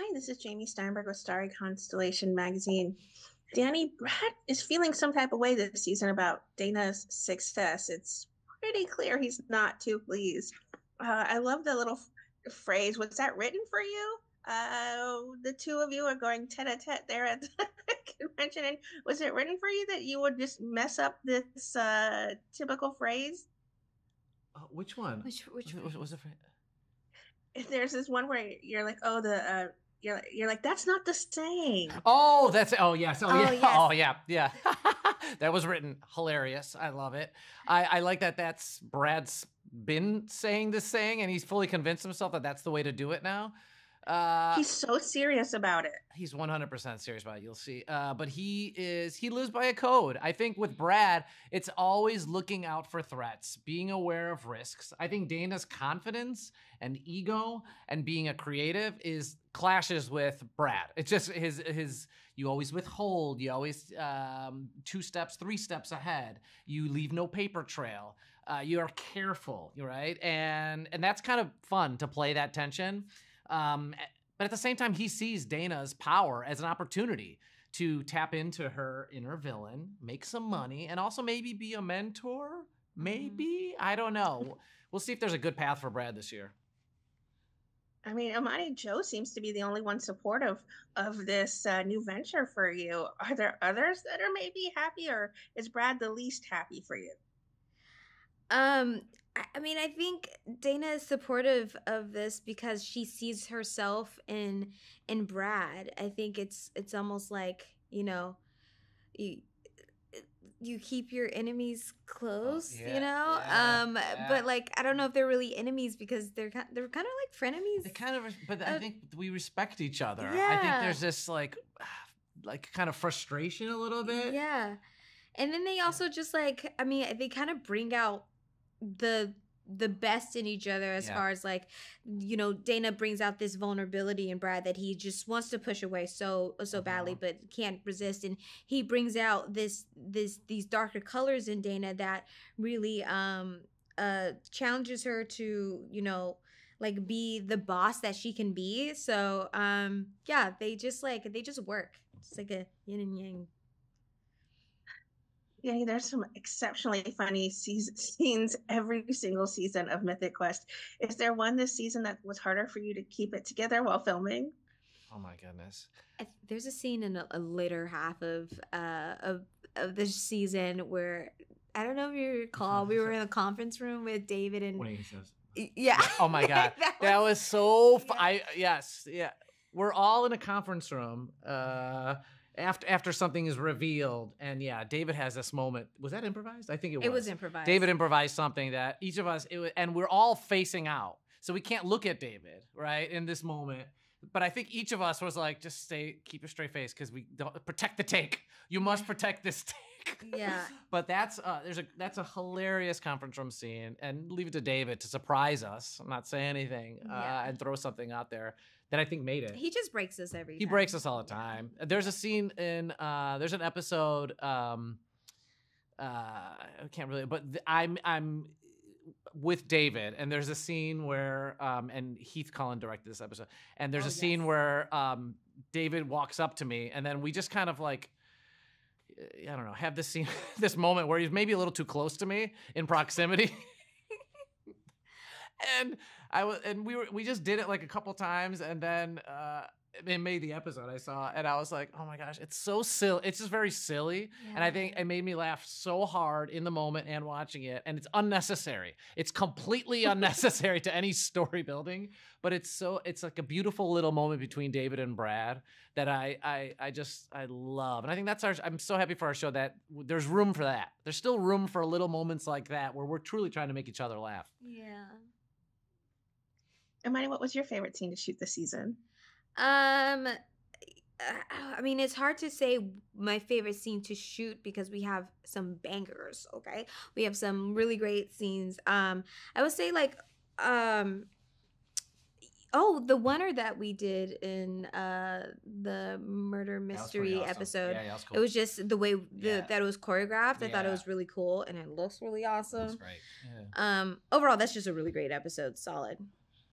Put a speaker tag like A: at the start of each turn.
A: Hi, this is Jamie Steinberg with Starry Constellation magazine. Danny, Brad is feeling some type of way this season about Dana's success. It's pretty clear he's not too pleased. I love the little phrase. Was that written for you? The two of you are going tete-a-tete there at the convention. And was it written for you that you would just mess up this typical phrase?
B: Which one?
C: Which
B: Was it?
A: There's this one where you're like, oh, the you're like, that's not the saying.
B: Oh, that's oh yes, oh yeah,
C: yes.
B: oh yeah, yeah. That was written hilarious. I love it. I like that. That's Brad's been saying this saying, and he's fully convinced himself that that's the way to do it now.
A: He's so serious about it.
B: He's 100% serious about it. You'll see. But he lives by a code. I think with Brad, it's always looking out for threats, being aware of risks. I think Dana's confidence and ego and being a creative clashes with Brad. It's just his you always withhold, you always 2 steps, 3 steps ahead. You leave no paper trail. You are careful, right? And that's kind of fun to play that tension. But at the same time, he sees Dana's power as an opportunity to tap into her inner villain, make some money, and also maybe be a mentor. Maybe, I don't know. We'll see if there's a good path for Brad this year.
A: I mean, Imani Joe seems to be the only one supportive of this new venture for you. Are there others that are maybe happy, or is Brad the least happy for you?
C: I mean, I think Dana is supportive of this because she sees herself in Brad. I think it's almost like, you you keep your enemies close,
B: Yeah.
C: but like I don't know if they're really enemies because they're kind of like frenemies.
B: They kind of, but I think we respect each other.
C: Yeah.
B: I think there's this like kind of frustration a little bit.
C: Yeah. And then they also just like, I mean, they kind of bring out the best in each other as far as like, Dana brings out this vulnerability in Brad that he just wants to push away so badly but can't resist, and he brings out these darker colors in Dana that really challenges her to like be the boss that she can be. So yeah, they just work. It's like a yin and yang.
A: Yeah, there's some exceptionally funny scenes every single season of Mythic Quest. Is there one this season that was harder for you to keep it together while filming?
B: Oh my goodness.
C: There's a scene in a later half of this season where I don't know if you recall, we were in a conference room with David and
B: When he says,
C: yeah.
B: Oh my god, that was so. Yes, yeah. We're all in a conference room. After something is revealed, and yeah, David has this moment. Was that improvised? I think it was.
C: It was improvised.
B: David improvised something that each of us, and we're all facing out, so we can't look at David right in this moment. But I think each of us was like, just keep a straight face because we don't protect the take. You must protect this take.
C: Yeah.
B: But that's a hilarious conference room scene, and leave it to David to surprise us, not say anything, and throw something out there that I think made it.
C: He just breaks us every time.
B: He breaks us all the time. There's a scene there's an episode, I can't really, but I'm with David, and there's a scene where, and Heath Cullen directed this episode, and there's a scene where David walks up to me, and then we just kind of like, I don't know, have this scene, this moment where he's maybe a little too close to me in proximity. And we just did it like a couple times, and then it made the episode I saw, and I was like, oh my gosh, it's so silly. It's just very silly, and I think it made me laugh so hard in the moment and watching it, and it's unnecessary. It's completely unnecessary to any story building, but it's like a beautiful little moment between David and Brad that I love, and I think I'm so happy for our show that there's room for that. There's still room for little moments like that where we're truly trying to make each other laugh.
C: Yeah.
A: Imani, what was your favorite scene to shoot this season?
C: I mean, it's hard to say my favorite scene to shoot because we have some bangers, okay? We have some really great scenes. I would say like the oneer that we did in the murder mystery
B: awesome.
C: episode.
B: Yeah, that was cool.
C: It was just the way that it was choreographed. I thought it was really cool, and it looks really awesome.
B: That's great. Yeah.
C: Overall, that's just a really great episode. Solid.